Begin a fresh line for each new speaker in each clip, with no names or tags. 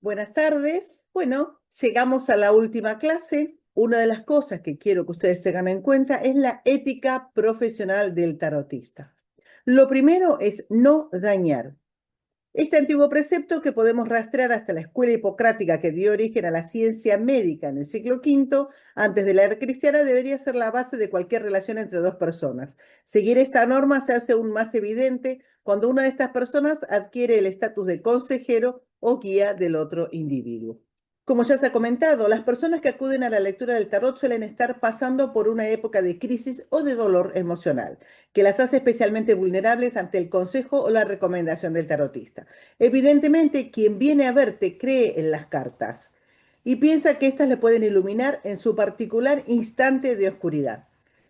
Buenas tardes. Bueno, llegamos a la última clase. Una de las cosas que quiero que ustedes tengan en cuenta es la ética profesional del tarotista. Lo primero es no dañar. Este antiguo precepto que podemos rastrear hasta la escuela hipocrática que dio origen a la ciencia médica en el siglo V, antes de la era cristiana, debería ser la base de cualquier relación entre dos personas. Seguir esta norma se hace aún más evidente cuando una de estas personas adquiere el estatus de consejero o guía del otro individuo. Como ya se ha comentado, las personas que acuden a la lectura del tarot suelen estar pasando por una época de crisis o de dolor emocional, que las hace especialmente vulnerables ante el consejo o la recomendación del tarotista. Evidentemente, quien viene a verte cree en las cartas y piensa que éstas le pueden iluminar en su particular instante de oscuridad.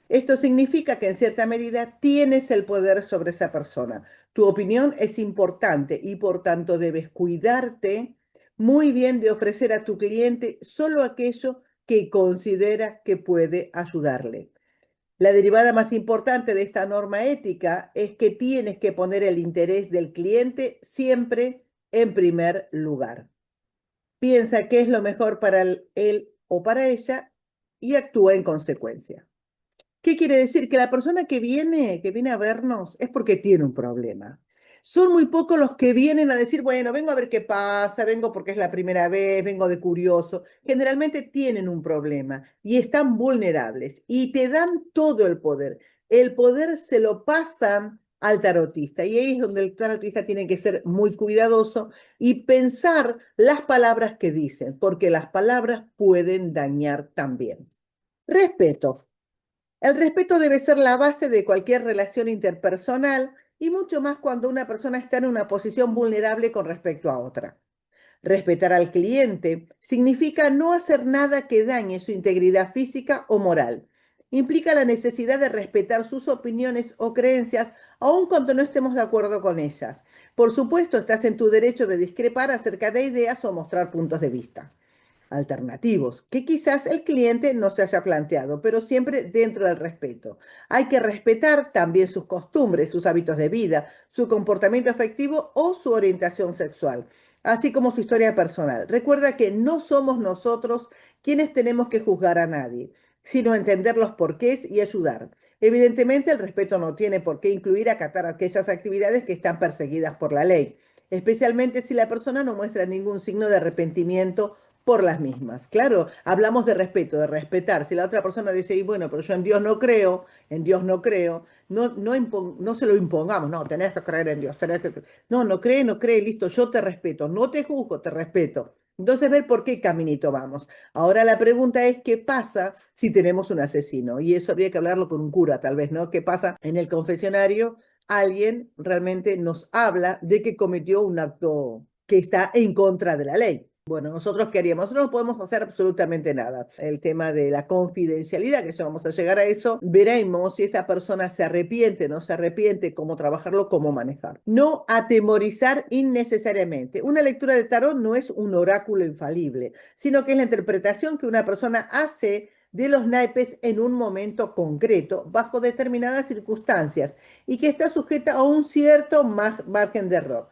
Esto significa que en cierta medida tienes el poder sobre esa persona. Tu opinión es importante y por tanto debes cuidarte muy bien de ofrecer a tu cliente solo aquello que considera que puede ayudarle. La derivada más importante de esta norma ética es que tienes que poner el interés del cliente siempre en primer lugar. Piensa qué es lo mejor para él o para ella y actúa en consecuencia. ¿Qué quiere decir? Que la persona que viene a vernos es porque tiene un problema. Son muy pocos los que vienen a decir, bueno, vengo a ver qué pasa, vengo porque es la primera vez, vengo de curioso. Generalmente tienen un problema y están vulnerables y te dan todo el poder. El poder se lo pasan al tarotista y ahí es donde el tarotista tiene que ser muy cuidadoso y pensar las palabras que dicen, porque las palabras pueden dañar también. Respeto. El respeto debe ser la base de cualquier relación interpersonal y mucho más cuando una persona está en una posición vulnerable con respecto a otra. Respetar al cliente significa no hacer nada que dañe su integridad física o moral. Implica la necesidad de respetar sus opiniones o creencias, aun cuando no estemos de acuerdo con ellas. Por supuesto, estás en tu derecho de discrepar acerca de ideas o mostrar puntos de vista alternativos, que quizás el cliente no se haya planteado, pero siempre dentro del respeto. Hay que respetar también sus costumbres, sus hábitos de vida, su comportamiento afectivo o su orientación sexual, así como su historia personal. Recuerda que no somos nosotros quienes tenemos que juzgar a nadie, sino entender los porqués y ayudar. Evidentemente, el respeto no tiene por qué incluir acatar aquellas actividades que están perseguidas por la ley, especialmente si la persona no muestra ningún signo de arrepentimiento por las mismas. Claro, hablamos de respeto, de respetar. Si la otra persona dice, y bueno, pero yo en Dios no creo, en Dios no creo, no se lo impongamos, no, tenés que creer en Dios, no, no cree, listo, yo te respeto, no te juzgo, te respeto. Entonces, ver por qué caminito vamos. Ahora la pregunta es, ¿qué pasa si tenemos un asesino? Y eso habría que hablarlo con un cura, tal vez, ¿no? ¿Qué pasa en el confesionario? Alguien realmente nos habla de que cometió un acto que está en contra de la ley. Bueno, nosotros qué haríamos, nosotros no podemos hacer absolutamente nada. El tema de la confidencialidad, que ya vamos a llegar a eso, veremos si esa persona se arrepiente, no se arrepiente, cómo trabajarlo, cómo manejar. No atemorizar innecesariamente. Una lectura de tarot no es un oráculo infalible, sino que es la interpretación que una persona hace de los naipes en un momento concreto, bajo determinadas circunstancias, y que está sujeta a un cierto margen de error.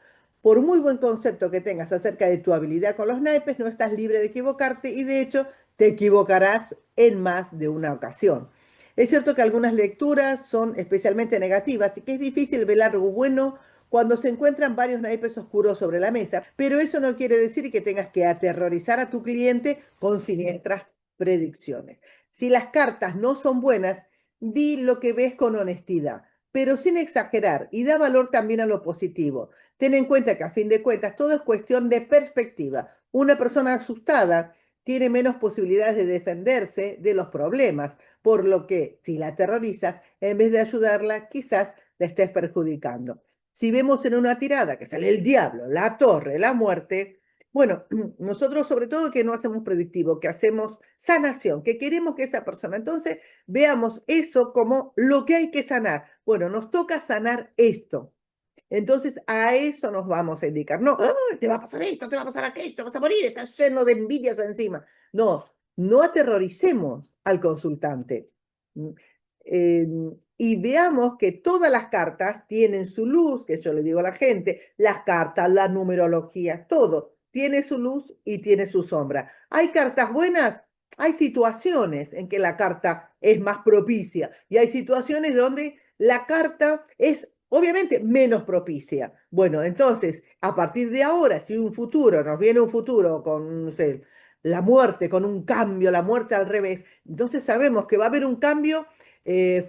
Por muy buen concepto que tengas acerca de tu habilidad con los naipes, no estás libre de equivocarte y de hecho te equivocarás en más de una ocasión. Es cierto que algunas lecturas son especialmente negativas y que es difícil ver algo bueno cuando se encuentran varios naipes oscuros sobre la mesa, pero eso no quiere decir que tengas que aterrorizar a tu cliente con siniestras predicciones. Si las cartas no son buenas, di lo que ves con honestidad, pero sin exagerar y da valor también a lo positivo. Ten en cuenta que a fin de cuentas todo es cuestión de perspectiva. Una persona asustada tiene menos posibilidades de defenderse de los problemas, por lo que si la aterrorizas, en vez de ayudarla, quizás la estés perjudicando. Si vemos en una tirada que sale el diablo, la torre, la muerte, bueno, nosotros sobre todo que no hacemos predictivo, que hacemos sanación, que queremos que esa persona, entonces veamos eso como lo que hay que sanar. Bueno, nos toca sanar esto. Entonces a eso nos vamos a indicar. No, ¡ay, te va a pasar esto, te va a pasar aquello, te vas a morir, estás lleno de envidias encima! No, no aterroricemos al consultante. Eh, y veamos que todas las cartas tienen su luz, que yo le digo a la gente, las cartas, la numerología, todo tiene su luz y tiene su sombra. ¿Hay cartas buenas? Hay situaciones en que la carta es más propicia y hay situaciones donde la carta es obviamente menos propicia. Bueno, entonces, a partir de ahora, si un futuro, nos viene un futuro con, no sé, la muerte, con un cambio, la muerte al revés, entonces sabemos que va a haber un cambio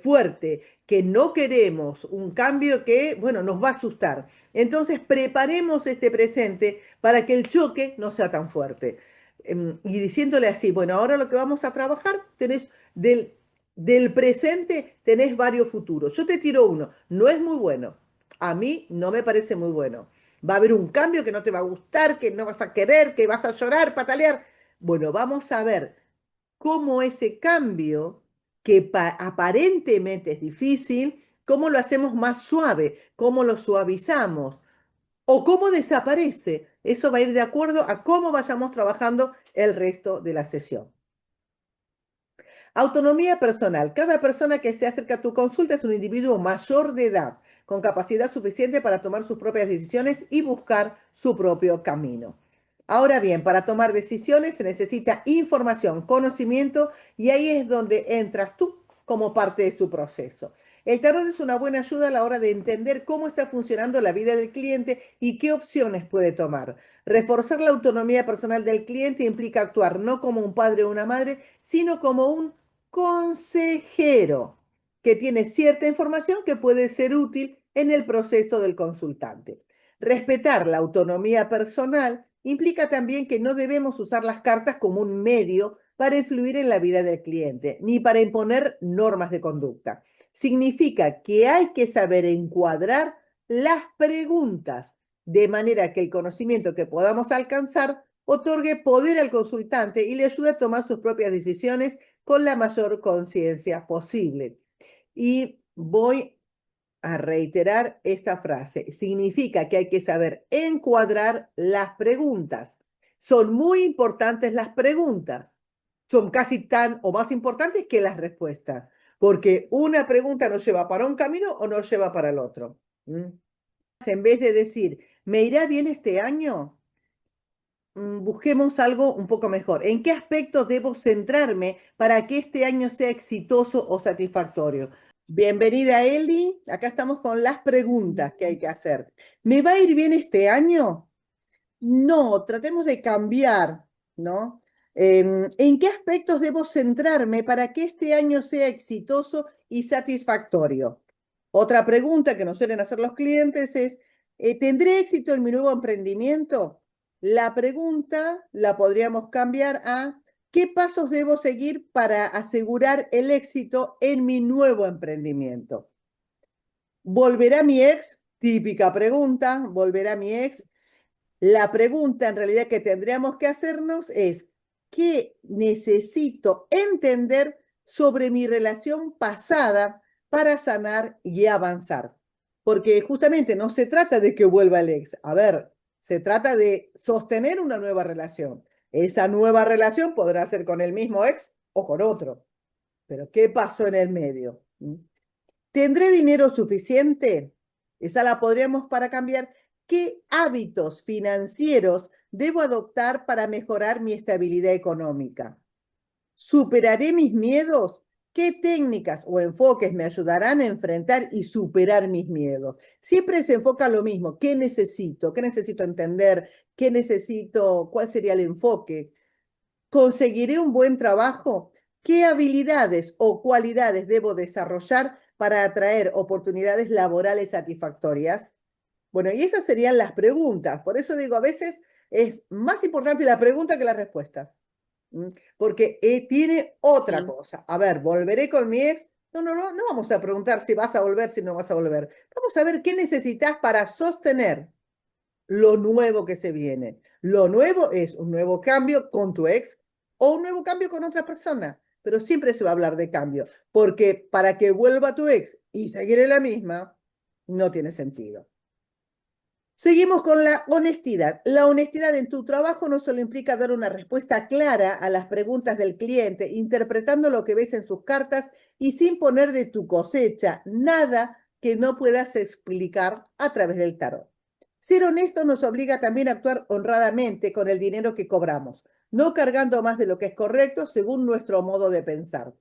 fuerte, que no queremos, un cambio que, bueno, nos va a asustar. Entonces, preparemos este presente para que el choque no sea tan fuerte. Y diciéndole así, bueno, ahora lo que vamos a trabajar, tenés del presente, tenés varios futuros. Yo te tiro uno, no es muy bueno. A mí no me parece muy bueno. Va a haber un cambio que no te va a gustar, que no vas a querer, que vas a llorar, patalear. Bueno, vamos a ver cómo ese cambio, que aparentemente es difícil, cómo lo hacemos más suave, cómo lo suavizamos o cómo desaparece. Eso va a ir de acuerdo a cómo vayamos trabajando el resto de la sesión. Autonomía personal. Cada persona que se acerca a tu consulta es un individuo mayor de edad, con capacidad suficiente para tomar sus propias decisiones y buscar su propio camino. Ahora bien, para tomar decisiones se necesita información, conocimiento, y ahí es donde entras tú como parte de su proceso. El tarot es una buena ayuda a la hora de entender cómo está funcionando la vida del cliente y qué opciones puede tomar. Reforzar la autonomía personal del cliente implica actuar no como un padre o una madre, sino como un consejero que tiene cierta información que puede ser útil en el proceso del consultante. Respetar la autonomía personal implica también que no debemos usar las cartas como un medio para influir en la vida del cliente, ni para imponer normas de conducta. Significa que hay que saber encuadrar las preguntas de manera que el conocimiento que podamos alcanzar otorgue poder al consultante y le ayude a tomar sus propias decisiones con la mayor conciencia posible. Y voy a reiterar esta frase. Significa que hay que saber encuadrar las preguntas. Son muy importantes las preguntas. Son casi tan o más importantes que las respuestas, porque una pregunta nos lleva para un camino o nos lleva para el otro. En vez de decir, ¿me irá bien este año? Busquemos algo un poco mejor. ¿En qué aspectos debo centrarme para que este año sea exitoso o satisfactorio? Bienvenida, Eli. Acá estamos con las preguntas que hay que hacer. ¿Me va a ir bien este año? No, tratemos de cambiar, ¿no? ¿En qué aspectos debo centrarme para que este año sea exitoso y satisfactorio? Otra pregunta que nos suelen hacer los clientes es, ¿tendré éxito en mi nuevo emprendimiento? La pregunta la podríamos cambiar a, ¿qué pasos debo seguir para asegurar el éxito en mi nuevo emprendimiento? ¿Volverá mi ex? Típica pregunta, ¿volverá mi ex? La pregunta en realidad que tendríamos que hacernos es, ¿qué necesito entender sobre mi relación pasada para sanar y avanzar? Porque justamente no se trata de que vuelva el ex. A ver, se trata de sostener una nueva relación. Esa nueva relación podrá ser con el mismo ex o con otro. Pero ¿qué pasó en el medio? ¿Tendré dinero suficiente? Esa la podríamos para cambiar. ¿Qué hábitos financieros debo adoptar para mejorar mi estabilidad económica? ¿Superaré mis miedos? ¿Qué técnicas o enfoques me ayudarán a enfrentar y superar mis miedos? Siempre se enfoca lo mismo. ¿Qué necesito? ¿Qué necesito entender? ¿Qué necesito? ¿Cuál sería el enfoque? ¿Conseguiré un buen trabajo? ¿Qué habilidades o cualidades debo desarrollar para atraer oportunidades laborales satisfactorias? Bueno, y esas serían las preguntas. Por eso digo, a veces es más importante la pregunta que las respuestas. Porque tiene otra cosa. A ver, ¿volveré con mi ex? No, no, no, no vamos a preguntar si vas a volver, si no vas a volver. Vamos a ver qué necesitas para sostener lo nuevo que se viene. Lo nuevo es un nuevo cambio con tu ex o un nuevo cambio con otra persona, pero siempre se va a hablar de cambio, porque para que vuelva tu ex y seguir en la misma, no tiene sentido. Seguimos con la honestidad. La honestidad en tu trabajo no solo implica dar una respuesta clara a las preguntas del cliente, interpretando lo que ves en sus cartas y sin poner de tu cosecha nada que no puedas explicar a través del tarot. Ser honesto nos obliga también a actuar honradamente con el dinero que cobramos, no cargando más de lo que es correcto según nuestro modo de pensar.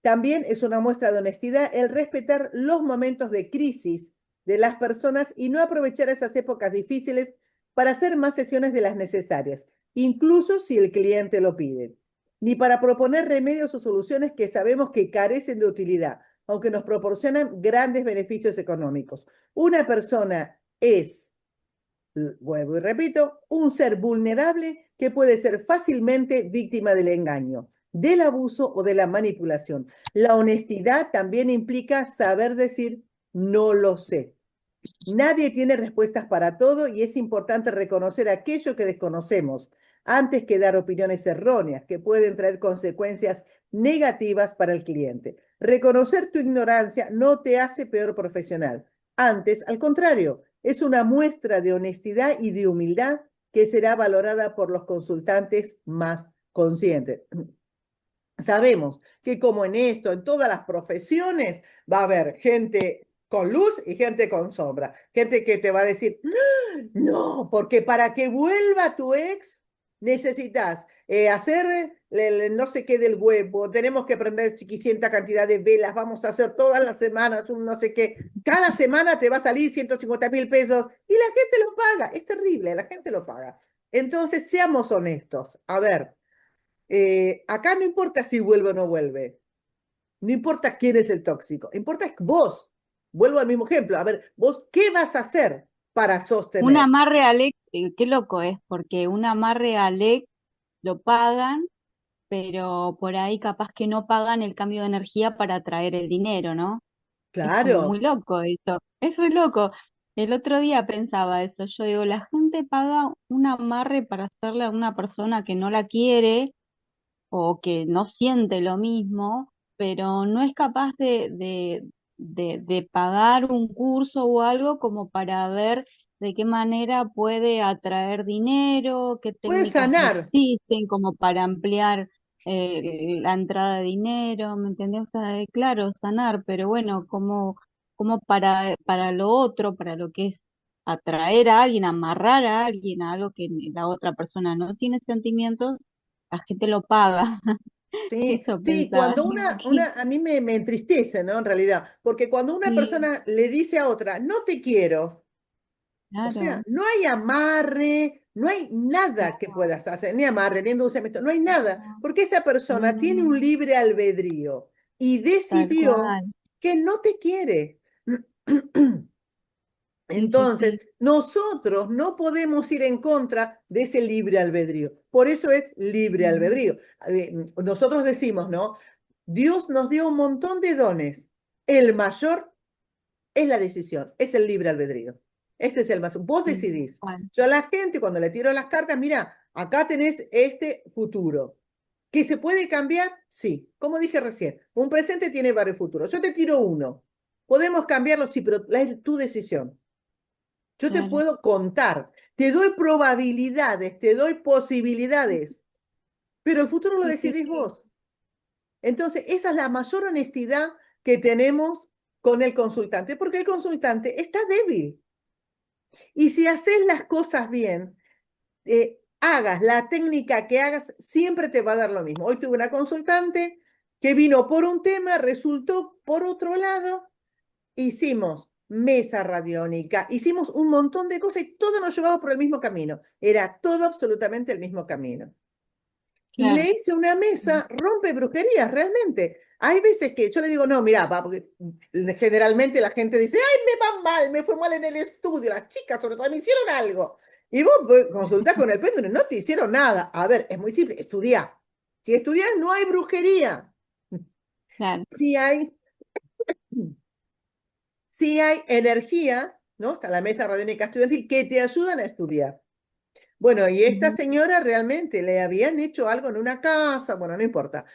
También es una muestra de honestidad el respetar los momentos de crisis de las personas y no aprovechar esas épocas difíciles para hacer más sesiones de las necesarias, incluso si el cliente lo pide, ni para proponer remedios o soluciones que sabemos que carecen de utilidad, aunque nos proporcionan grandes beneficios económicos. Una persona es, vuelvo y repito, un ser vulnerable que puede ser fácilmente víctima del engaño, del abuso o de la manipulación. La honestidad también implica saber decir no lo sé. Nadie tiene respuestas para todo y es importante reconocer aquello que desconocemos antes que dar opiniones erróneas que pueden traer consecuencias negativas para el cliente. Reconocer tu ignorancia no te hace peor profesional. Antes, al contrario, es una muestra de honestidad y de humildad que será valorada por los consultantes más conscientes. Sabemos que como en esto, en todas las profesiones, va a haber gente con luz y gente con sombra. Gente que te va a decir, no, porque para que vuelva tu ex necesitas hacer no sé qué del huevo, tenemos que prender chiquicienta cantidad de velas, vamos a hacer todas las semanas un no sé qué. Cada semana te va a salir 150.000 pesos y la gente lo paga. Es terrible, la gente lo paga. Entonces, seamos honestos. A ver, acá no importa si vuelve o no vuelve, no importa quién es el tóxico, importa es vos. Vuelvo al mismo ejemplo, a ver, vos, ¿qué vas a hacer para
Un
sostener?
amarre al ex, qué loco es, porque un amarre al ex lo pagan, pero por ahí capaz que no pagan el cambio de energía para traer el dinero, ¿no? Es como muy
Claro,
loco eso, es muy loco. El otro día pensaba eso, yo digo, la gente paga un amarre para hacerle a una persona que no la quiere o que no siente lo mismo, pero no es capaz de pagar un curso o algo como para ver de qué manera puede atraer dinero, qué
puedes
técnicas
sanar.
existen como para ampliar la entrada de dinero, ¿me entendés? O sea, claro, sanar, pero bueno, como para lo otro, para lo que es atraer a alguien, amarrar a alguien a algo que la otra persona no tiene sentimientos, la gente lo paga.
Sí,
Eso
sí,
pensaba.
a mí me entristece, ¿no? En realidad, porque cuando una
Sí,
persona le dice a otra, no te quiero, o sea,
claro,
no hay amarre, no hay nada que
claro.
puedas hacer, ni amarre, ni endulzamiento, no hay nada,
No,
porque esa
no,
persona
no,
tiene un
no,
libre albedrío y
tal
decidió
cual.
que no te quiere.
Sí, sí,
Entonces,
sí.
nosotros no podemos ir en contra de ese libre albedrío. Por eso es libre
Ujú.
albedrío. Nosotros decimos, ¿no? Dios nos dio un montón de dones. El mayor es la decisión, es el libre albedrío. Ese es el más. Vos
Sí, tal
decidís.
cual.
Yo a la gente, cuando le tiro las cartas, mira, acá tenés este futuro. ¿Que se puede cambiar? Sí. Como dije recién, un presente tiene varios futuros. Yo te tiro uno. Podemos cambiarlo, sí, pero es tu decisión. Yo te
Claro.
puedo contar, te doy probabilidades, te doy posibilidades, pero el futuro lo
Sí, sí,
decidís
sí.
vos. Entonces, esa es la mayor honestidad que tenemos con el consultante, porque el consultante está débil. Y si haces las cosas bien, hagas la técnica que hagas, siempre te va a dar lo mismo. Hoy tuve una consultante que vino por un tema, resultó por otro lado. Hicimos mesa radiónica, hicimos un montón de cosas y todo nos llevaba por el mismo camino. Era todo absolutamente el mismo camino. Y
Claro.
le hice una mesa, rompe brujerías, realmente. Hay veces que yo le digo, no, mira, porque generalmente la gente dice, ay, me va mal, me fue mal en el estudio, las chicas sobre todo me hicieron algo. Y vos consultás con el péndulo, no te hicieron nada. A ver, es muy simple, estudiá. Si estudiás, no hay brujería.
Claro.
Si hay, si hay energía, ¿no? Está la mesa radiónica estudiantil, que te ayudan a estudiar. Bueno, y esta
Ujú.
señora realmente le habían hecho algo en una casa, bueno, no importa,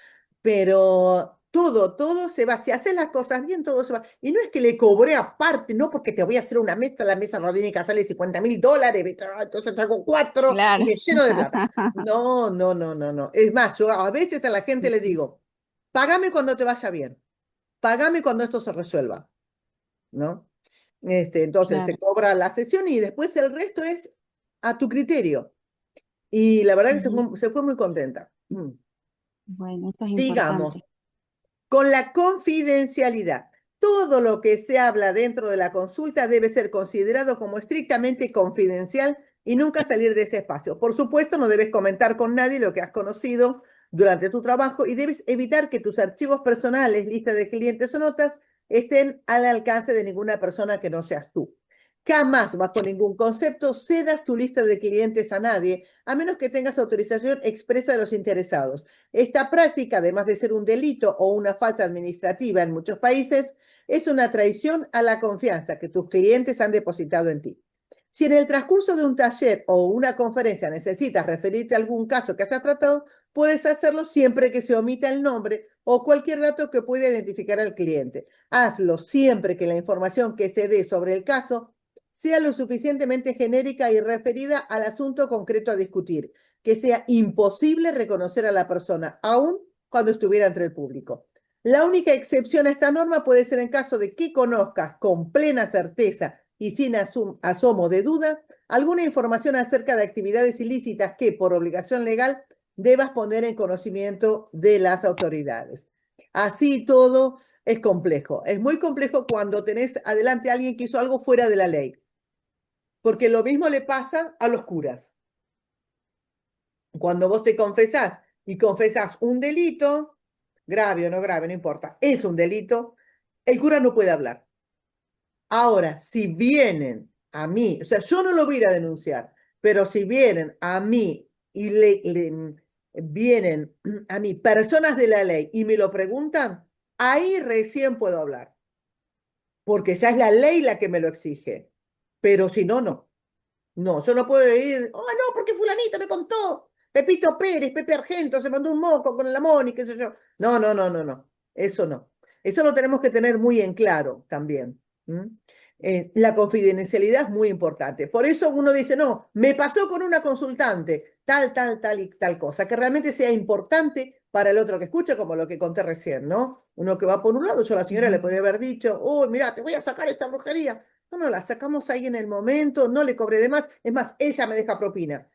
pero todo se va, si haces las cosas bien, todo se va. Y no es que le cobré aparte, no porque te voy a hacer una mesa, la mesa radiónica sale $50.000, entonces traigo cuatro y
Claro.
me lleno de plata. No, no, no, no, no. Es más, yo a veces a la gente
Sí,
le
sí.
digo, págame cuando te vaya bien, págame cuando esto se resuelva, ¿no? Entonces se
claro.
cobra la sesión y después el resto es a tu criterio. Y la verdad que
Ujú.
se fue muy contenta.
Bueno, eso es
Sigamos.
importante.
Con la confidencialidad. Todo lo que se habla dentro de la consulta debe ser considerado como estrictamente confidencial y nunca salir de ese espacio. Por supuesto, no debes comentar con nadie lo que has conocido durante tu trabajo y debes evitar que tus archivos personales, lista de clientes o notas estén al alcance de ninguna persona que no seas tú. Jamás, bajo ningún concepto, cedas tu lista de clientes a nadie, a menos que tengas autorización expresa de los interesados. Esta práctica, además de ser un delito o una falta administrativa en muchos países, es una traición a la confianza que tus clientes han depositado en ti. Si en el transcurso de un taller o una conferencia necesitas referirte a algún caso que se ha tratado, puedes hacerlo siempre que se omita el nombre o cualquier dato que pueda identificar al cliente. Hazlo siempre que la información que se dé sobre el caso sea lo suficientemente genérica y referida al asunto concreto a discutir, que sea imposible reconocer a la persona, aun cuando estuviera entre el público. La única excepción a esta norma puede ser en caso de que conozcas con plena certeza y sin asomo de duda alguna información acerca de actividades ilícitas que, por obligación legal, debas poner en conocimiento de las autoridades. Así todo es complejo. Es muy complejo cuando tenés adelante a alguien que hizo algo fuera de la ley, porque lo mismo le pasa a los curas. Cuando vos te confesás y confesás un delito, grave o no grave, no importa, es un delito, el cura no puede hablar. Ahora, si vienen a mí, o sea, yo no lo voy a ir a denunciar, pero si vienen a mí y vienen a mí personas de la ley y me lo preguntan, ahí recién puedo hablar, porque ya es la ley la que me lo exige. Pero si no, no. No, yo no puedo ir, oh no, porque fulanito me contó, Pepito Pérez, Pepe Argento, se mandó un moco con la Moni, qué sé yo. No, no, no, no, no, eso no. Eso lo tenemos que tener muy en claro también. La confidencialidad es muy importante. Por eso uno dice, no, me pasó con una consultante, tal, tal, tal y tal cosa, que realmente sea importante para el otro que escucha, como lo que conté recién, ¿no? Uno que va por un lado, yo a la señora le
Ujú.
podría haber dicho, oh, mira, te voy a sacar esta brujería. No, no, la sacamos ahí en el momento, no le cobré de más. Es más, ella me deja propina.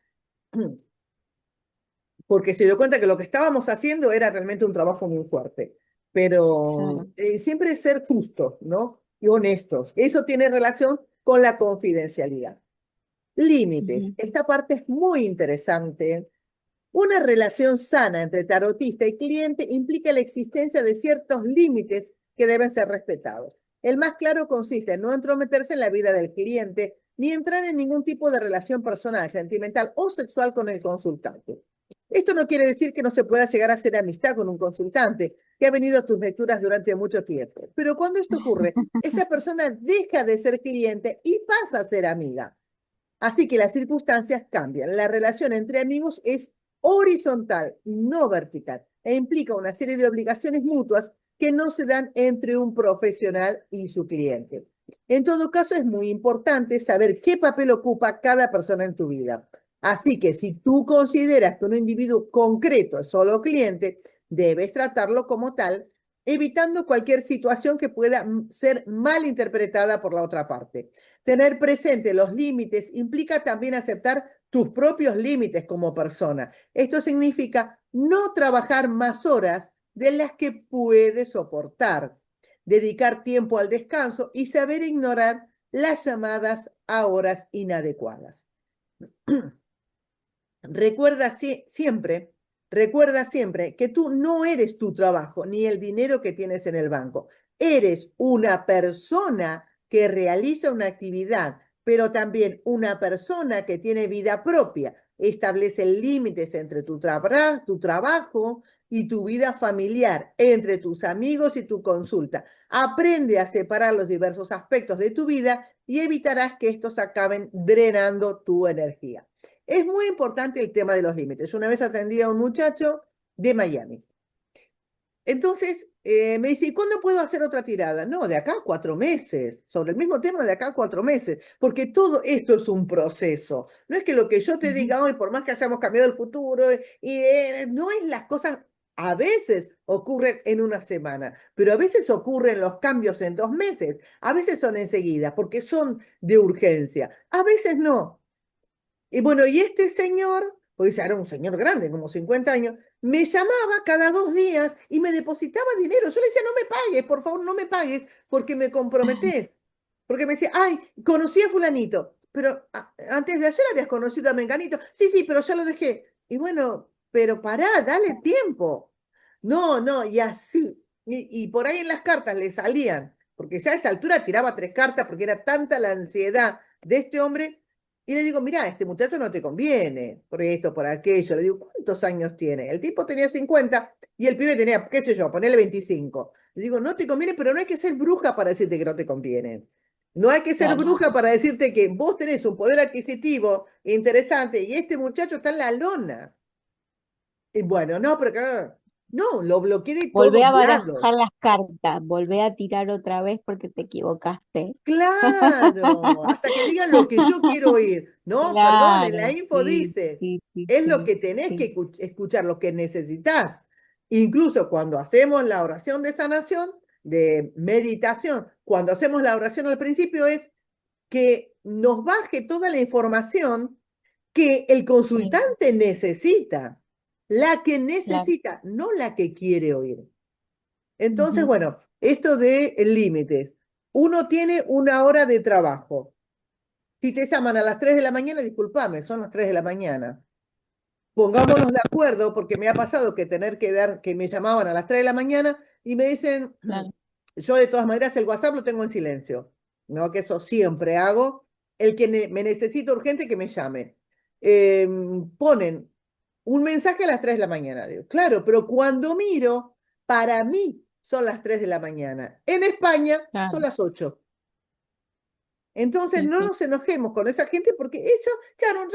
Porque se dio cuenta que lo que estábamos haciendo era realmente un trabajo muy fuerte. Pero
Claro.
siempre ser justos, ¿no? Y honestos. Eso tiene relación con la confidencialidad. Límites.
Ujú.
Esta parte es muy interesante. Una relación sana entre tarotista y cliente implica la existencia de ciertos límites que deben ser respetados. El más claro consiste en no entrometerse en la vida del cliente ni entrar en ningún tipo de relación personal, sentimental o sexual con el consultante. Esto no quiere decir que no se pueda llegar a hacer amistad con un consultante que ha venido a tus lecturas durante mucho tiempo. Pero cuando esto ocurre, esa persona deja de ser cliente y pasa a ser amiga. Así que las circunstancias cambian. La relación entre amigos es horizontal, no vertical, e implica una serie de obligaciones mutuas que no se dan entre un profesional y su cliente. En todo caso, es muy importante saber qué papel ocupa cada persona en tu vida. Así que si tú consideras que un individuo concreto es solo cliente, debes tratarlo como tal, evitando cualquier situación que pueda ser mal interpretada por la otra parte. Tener presente los límites implica también aceptar tus propios límites como persona. Esto significa no trabajar más horas de las que puedes soportar, dedicar tiempo al descanso y saber ignorar las llamadas a horas inadecuadas. Recuerda siempre, recuerda siempre que tú no eres tu trabajo ni el dinero que tienes en el banco. Eres una persona que realiza una actividad, pero también una persona que tiene vida propia. Establece límites entre tu trabajo y tu vida familiar, entre tus amigos y tu consulta. Aprende a separar los diversos aspectos de tu vida y evitarás que estos acaben drenando tu energía. Es muy importante el tema de los límites. Una vez atendí a un muchacho de Miami. Entonces me dice, ¿y cuándo puedo hacer otra tirada? No, de acá a 4 meses, sobre el mismo tema de acá a 4 meses, porque todo esto es un proceso. No es que lo que yo te
Ujú.
diga hoy, por más que hayamos cambiado el futuro, no es las cosas A veces ocurren en una semana, pero a veces ocurren los cambios en 2 meses, a veces son enseguida porque son de urgencia, a veces no. Y bueno, y este señor, pues ya era un señor grande, como 50 años, me llamaba cada 2 días y me depositaba dinero. Yo le decía, no me pagues, por favor, no me pagues, porque me comprometés. Porque me decía, ay, conocí a fulanito, pero antes de ayer habías conocido a Menganito. Sí, sí, pero ya lo dejé. Y bueno, pero pará, dale tiempo. No, no, y así. Y por ahí en las cartas le salían, porque ya a esta altura tiraba 3 cartas porque era tanta la ansiedad de este hombre y le digo, mirá, este muchacho no te conviene, por esto, por aquello. Le digo, ¿cuántos años tiene? El tipo tenía 50 y el pibe tenía, qué sé yo, ponerle 25. Le digo, no te conviene, pero no hay que ser bruja para decirte que no te conviene. No hay que ser
Claro.
bruja para decirte que vos tenés un poder adquisitivo interesante y este muchacho está en la lona. Y bueno, no, pero claro, no, lo bloqueé de
Volvé
todos
a barajar
lados.
las cartas, volvé a tirar otra vez porque te equivocaste.
Claro, hasta que digan lo que yo quiero oír. No, perdón, en la
Claro,
info
sí,
dice,
sí, sí,
es lo
sí,
que tenés
sí,
que escuchar, lo que necesitas. Incluso cuando hacemos la oración de sanación, de meditación, cuando hacemos la oración al principio es que nos baje toda la información que el
sí,
consultante necesita, la que
claro.
necesita, no la que quiere oír. Entonces,
Ujú,
bueno, esto de límites. Uno tiene una hora de trabajo. Si te llaman a las 3 de la mañana, discúlpame, son las 3 de la mañana. Pongámonos de acuerdo, porque me ha pasado que tener que dar, que me llamaban a las 3 de la mañana y me dicen,
claro,
yo de todas maneras el WhatsApp lo tengo en silencio, ¿no? Que eso siempre hago. El que me necesita urgente que me llame. Ponen un mensaje a las 3 de la mañana. Digo, claro, pero cuando miro, para mí son las 3 de la mañana. En España son
claro,
las 8. Entonces
sí,
no
sí,
nos enojemos con esa gente porque eso, claro,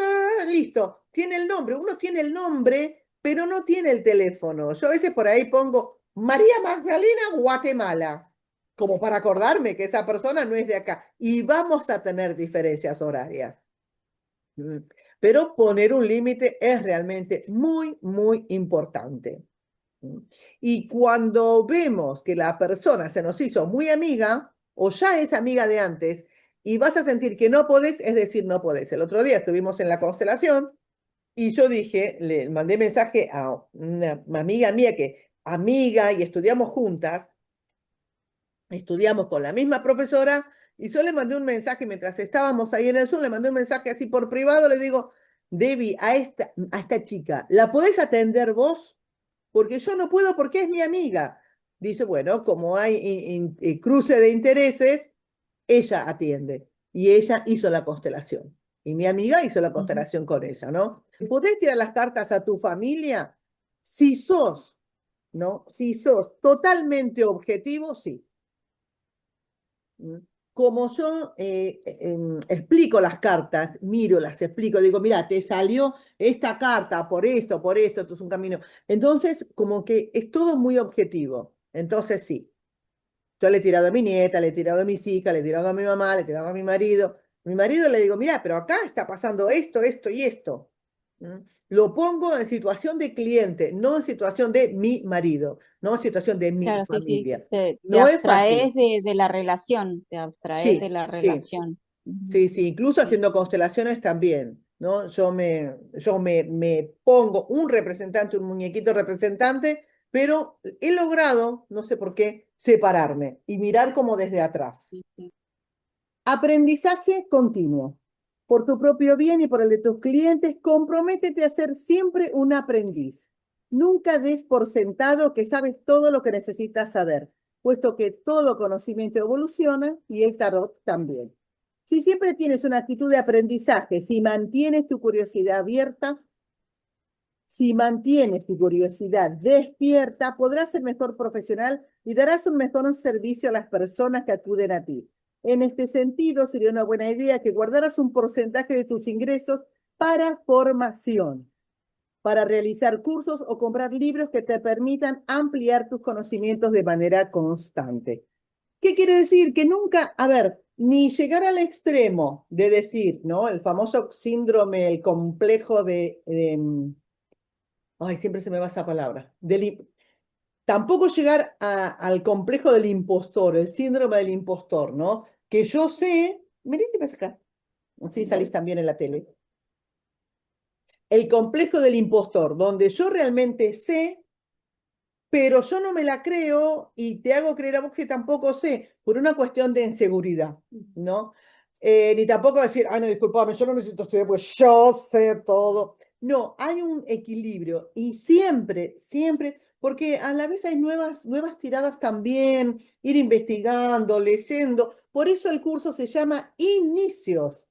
listo, tiene el nombre. Uno tiene el nombre, pero no tiene el teléfono. Yo a veces por ahí pongo María Magdalena, Guatemala, como para acordarme que esa persona no es de acá. Y vamos a tener diferencias horarias. Mm. Pero poner un límite es realmente muy, muy importante. Mm. Y cuando vemos que la persona se nos hizo muy amiga o ya es amiga de antes y vas a sentir que no podés, es decir, no podés. El otro día estuvimos en la constelación y yo dije, le mandé mensaje a una amiga mía que amiga y estudiamos juntas, estudiamos con la misma profesora y yo le mandé un mensaje mientras estábamos ahí en el Zoom, le mandé un mensaje así por privado, le digo, Debbie, a esta chica, ¿la podés atender vos? Porque yo no puedo porque es mi amiga. Dice, bueno, como hay cruce de intereses, ella atiende y ella hizo la constelación. Y mi amiga hizo la
ujú,
constelación con ella, ¿no? ¿Podés tirar las cartas a tu familia? Si sos, ¿no? Si sos totalmente objetivo, sí. Como yo explico las cartas, miro, las explico, digo, mira, te salió esta carta por esto es un camino. Entonces, como que es todo muy objetivo. Entonces, sí, yo le he tirado a mi nieta, le he tirado a mis hijas, le he tirado a mi mamá, le he tirado a mi marido. Mi marido le digo, mira, pero acá está pasando esto, esto y esto. ¿Mm? Lo pongo en situación de cliente, no en situación de mi marido, no en situación de mi
claro, sí, sí.
familia.
Te
No es fácil.
abstraes de la relación, te abstraes de
Sí,
la
sí.
relación. Ujú,
Sí, sí, incluso
sí,
haciendo constelaciones también, ¿no? Yo me pongo un representante, un muñequito representante, pero he logrado, no sé por qué, separarme y mirar como desde atrás.
sí, sí.
Aprendizaje continuo. Por tu propio bien y por el de tus clientes, comprométete a ser siempre un aprendiz. Nunca des por sentado que sabes todo lo que necesitas saber, puesto que todo conocimiento evoluciona y el tarot también. Si siempre tienes una actitud de aprendizaje, si mantienes tu curiosidad abierta, si mantienes tu curiosidad despierta, podrás ser mejor profesional y darás un mejor servicio a las personas que acuden a ti. En este sentido, sería una buena idea que guardaras un porcentaje de tus ingresos para formación, para realizar cursos o comprar libros que te permitan ampliar tus conocimientos de manera constante. ¿Qué quiere decir? Que nunca, a ver, ni llegar al extremo de decir, ¿no? El famoso síndrome, el complejo de Ay, siempre se me va esa palabra. Tampoco llegar al complejo del impostor, el síndrome del impostor, ¿no? Que yo sé, venite para acá, sí salís también en la tele. El complejo del impostor, donde yo realmente sé, pero yo no me la creo y te hago creer a vos que tampoco sé, por una cuestión de inseguridad, ¿no? Ni tampoco decir, ay, no, disculpame, yo no necesito estudiar porque yo sé todo. No, hay un equilibrio y siempre, siempre, porque a la vez hay nuevas tiradas también, ir investigando, leyendo. Por eso el curso se llama Inicios,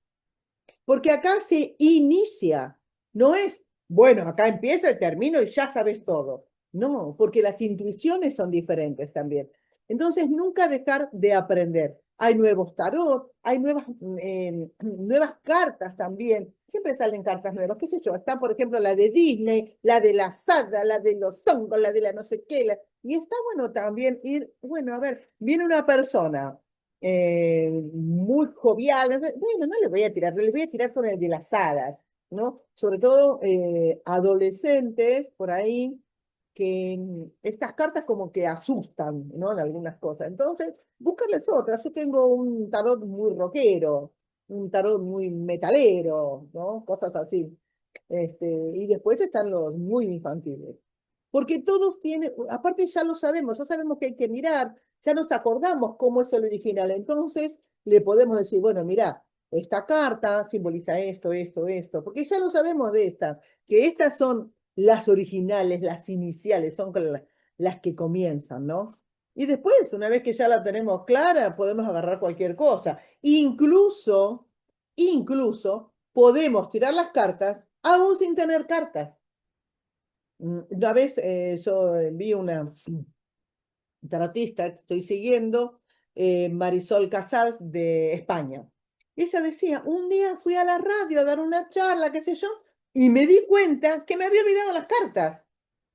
porque acá se inicia, no es, bueno, acá empieza y termino y ya sabes todo. No, porque las intuiciones son diferentes también. Entonces, nunca dejar de aprender. Hay nuevos tarot, hay nuevas cartas también. Siempre salen cartas nuevas, qué sé yo. Está, por ejemplo, la de Disney, la de la Sada, la de los hongos, la de la no sé qué. Y está bueno también ir, bueno, a ver, viene una persona muy jovial. Bueno, no le voy a tirar, le voy a tirar con el de las hadas, ¿no? Sobre todo adolescentes por ahí, que estas cartas como que asustan, ¿no? En algunas cosas. Entonces, búscales otras. Yo tengo un tarot muy rockero, un tarot muy metalero, ¿no? Cosas así. Y después están los muy infantiles. Porque todos tienen, aparte ya sabemos que hay que mirar, ya nos acordamos cómo es el original. Entonces le podemos decir, bueno, mira, esta carta simboliza esto, esto, esto, porque ya lo sabemos de estas, que estas son las originales, las iniciales, son las que comienzan, ¿no? Y después, una vez que ya la tenemos clara, podemos agarrar cualquier cosa. Incluso podemos tirar las cartas aún sin tener cartas. Una vez yo vi una tarotista que estoy siguiendo, Marisol Casals de España. Ella decía, un día fui a la radio a dar una charla, qué sé yo, y me di cuenta que me había olvidado las cartas.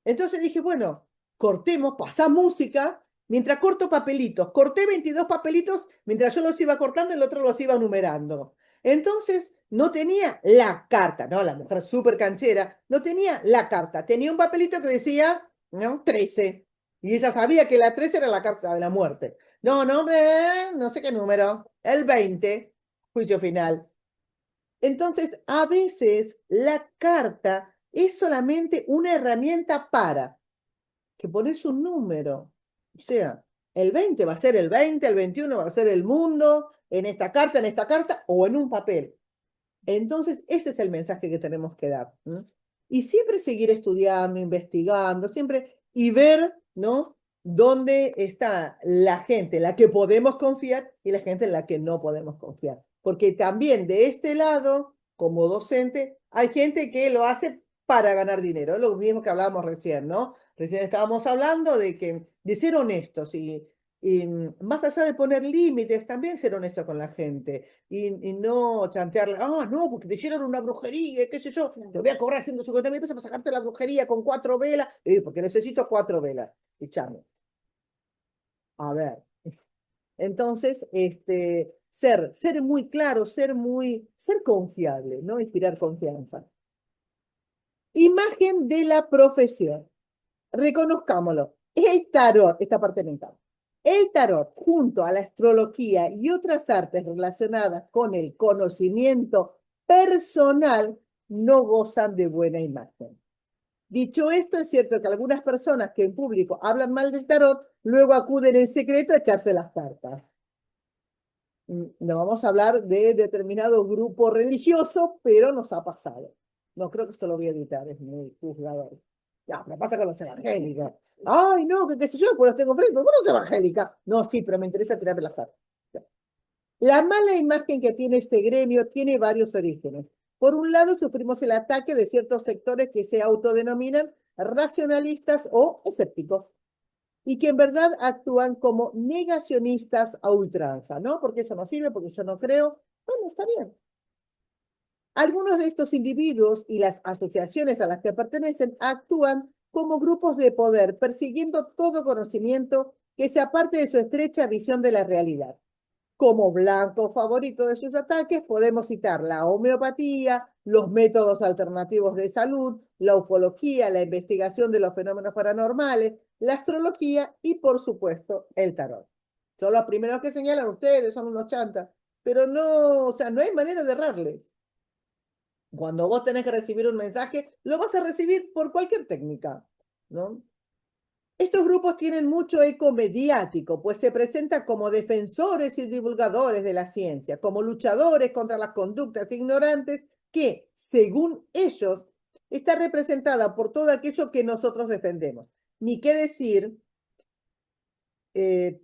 Entonces dije, bueno, cortemos, pasá música, mientras corto papelitos. Corté 22 papelitos, mientras yo los iba cortando, el otro los iba numerando. Entonces, no tenía la carta, ¿no? La mujer súper canchera, no tenía la carta. Tenía un papelito que decía, ¿no? 13. Y ella sabía que la 13 era la carta de la muerte. No, no, no sé qué número. El 20, juicio final. Entonces, a veces la carta es solamente una herramienta para que pones un número. O sea, el 20 va a ser el 20, el 21 va a ser el mundo, en esta carta o en un papel. Entonces, ese es el mensaje que tenemos que dar, ¿no? Y siempre seguir estudiando, investigando, siempre y ver, ¿no? Dónde está la gente en la que podemos confiar y la gente en la que no podemos confiar. Porque también de este lado, como docente, hay gente que lo hace para ganar dinero, lo mismo que hablábamos recién, ¿no? Recién estábamos hablando de ser honestos y más allá de poner límites, también ser honesto con la gente y no chantearle, ah, no, porque te hicieron una brujería, qué sé yo, te voy a cobrar 150.000 pesos para sacarte la brujería con 4 velas, porque necesito 4 velas. Y chame, a ver. Entonces, ser muy claro, ser confiable, ¿no? Inspirar confianza. Imagen de la profesión. Reconozcámoslo. El tarot, esta parte me encanta. El tarot, junto a la astrología y otras artes relacionadas con el conocimiento personal, no gozan de buena imagen. Dicho esto, es cierto que algunas personas que en público hablan mal del tarot, luego acuden en secreto a echarse las cartas. No vamos a hablar de determinado grupo religioso, pero nos ha pasado. No creo que esto lo voy a editar, es muy juzgador. Ya, me pasa con los evangélicos. Ay, no, que qué sé yo, pues los tengo frente, pero vos no sos evangélica. No, sí, pero me interesa tirarme las cartas. La mala imagen que tiene este gremio tiene varios orígenes. Por un lado, sufrimos el ataque de ciertos sectores que se autodenominan racionalistas o escépticos y que en verdad actúan como negacionistas a ultranza, ¿no? Porque eso no sirve, porque yo no creo. Bueno, está bien. Algunos de estos individuos y las asociaciones a las que pertenecen actúan como grupos de poder, persiguiendo todo conocimiento que se aparte de su estrecha visión de la realidad, Como blanco favorito de sus ataques, podemos citar la homeopatía, los métodos alternativos de salud, la ufología, la investigación de los fenómenos paranormales, la astrología y, por supuesto, el tarot. Son los primeros que señalan ustedes, son unos chantas, pero no, o sea, no hay manera de errarles. Cuando vos tenés que recibir un mensaje, lo vas a recibir por cualquier técnica, ¿no? Estos grupos tienen mucho eco mediático, pues se presentan como defensores y divulgadores de la ciencia, como luchadores contra las conductas ignorantes que, según ellos, está representada por todo aquello que nosotros defendemos. Ni qué decir, eh,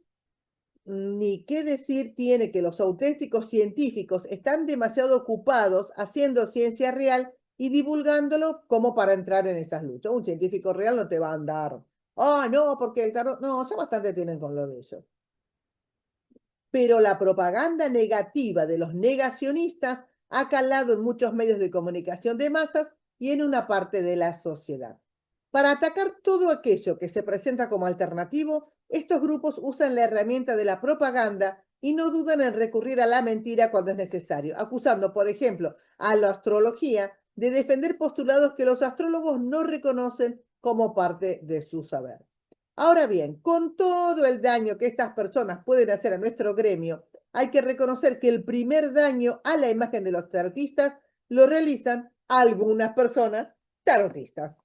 ni qué decir tiene que los auténticos científicos están demasiado ocupados haciendo ciencia real y divulgándolo como para entrar en esas luchas. Un científico real no te va a andar. Ah, no, porque el tarot, no, ya bastante tienen con lo de ellos. Pero la propaganda negativa de los negacionistas ha calado en muchos medios de comunicación de masas y en una parte de la sociedad. Para atacar todo aquello que se presenta como alternativo, estos grupos usan la herramienta de la propaganda y no dudan en recurrir a la mentira cuando es necesario, acusando, por ejemplo, a la astrología de defender postulados que los astrólogos no reconocen como parte de su saber. Ahora bien, con todo el daño que estas personas pueden hacer a nuestro gremio, hay que reconocer que el primer daño a la imagen de los tarotistas lo realizan algunas personas tarotistas.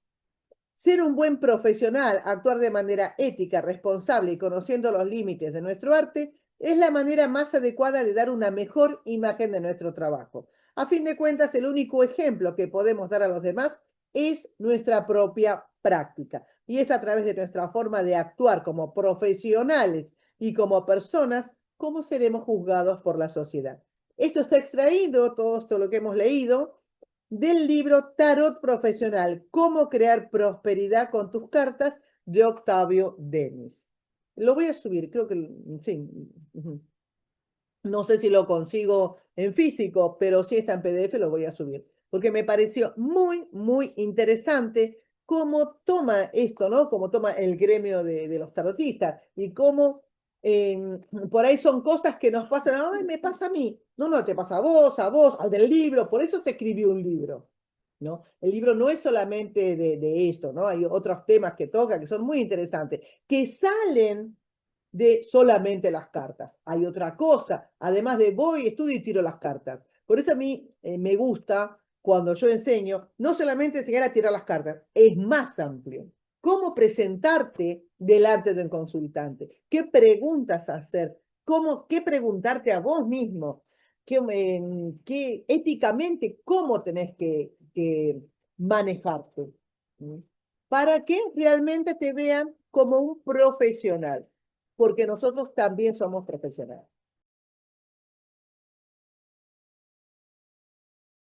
Ser un buen profesional, actuar de manera ética, responsable y conociendo los límites de nuestro arte es la manera más adecuada de dar una mejor imagen de nuestro trabajo. A fin de cuentas, el único ejemplo que podemos dar a los demás es nuestra propia práctica. Y es a través de nuestra forma de actuar como profesionales y como personas cómo seremos juzgados por la sociedad. Esto está extraído, todo esto lo que hemos leído, del libro Tarot Profesional, Cómo crear prosperidad con tus cartas, de Octavio Denis. Lo voy a subir, creo que sí. No sé si lo consigo en físico, pero si está en PDF lo voy a subir, porque me pareció muy, muy interesante cómo toma esto, ¿no? Cómo toma el gremio de los tarotistas y cómo por ahí son cosas que nos pasan, ay, me pasa a mí. No, no, te pasa a vos, al del libro, por eso se escribió un libro, ¿no? El libro no es solamente de esto, ¿no? Hay otros temas que toca que son muy interesantes, que salen de solamente las cartas. Hay otra cosa, además de voy, estudio y tiro las cartas. Por eso a mí me gusta cuando yo enseño, no solamente enseñar a tirar las cartas, es más amplio. ¿Cómo presentarte delante de un consultante? ¿Qué preguntas hacer? ¿Qué preguntarte a vos mismo? ¿Qué éticamente, cómo tenés que manejarte? Para que realmente te vean como un profesional, porque nosotros también somos profesionales.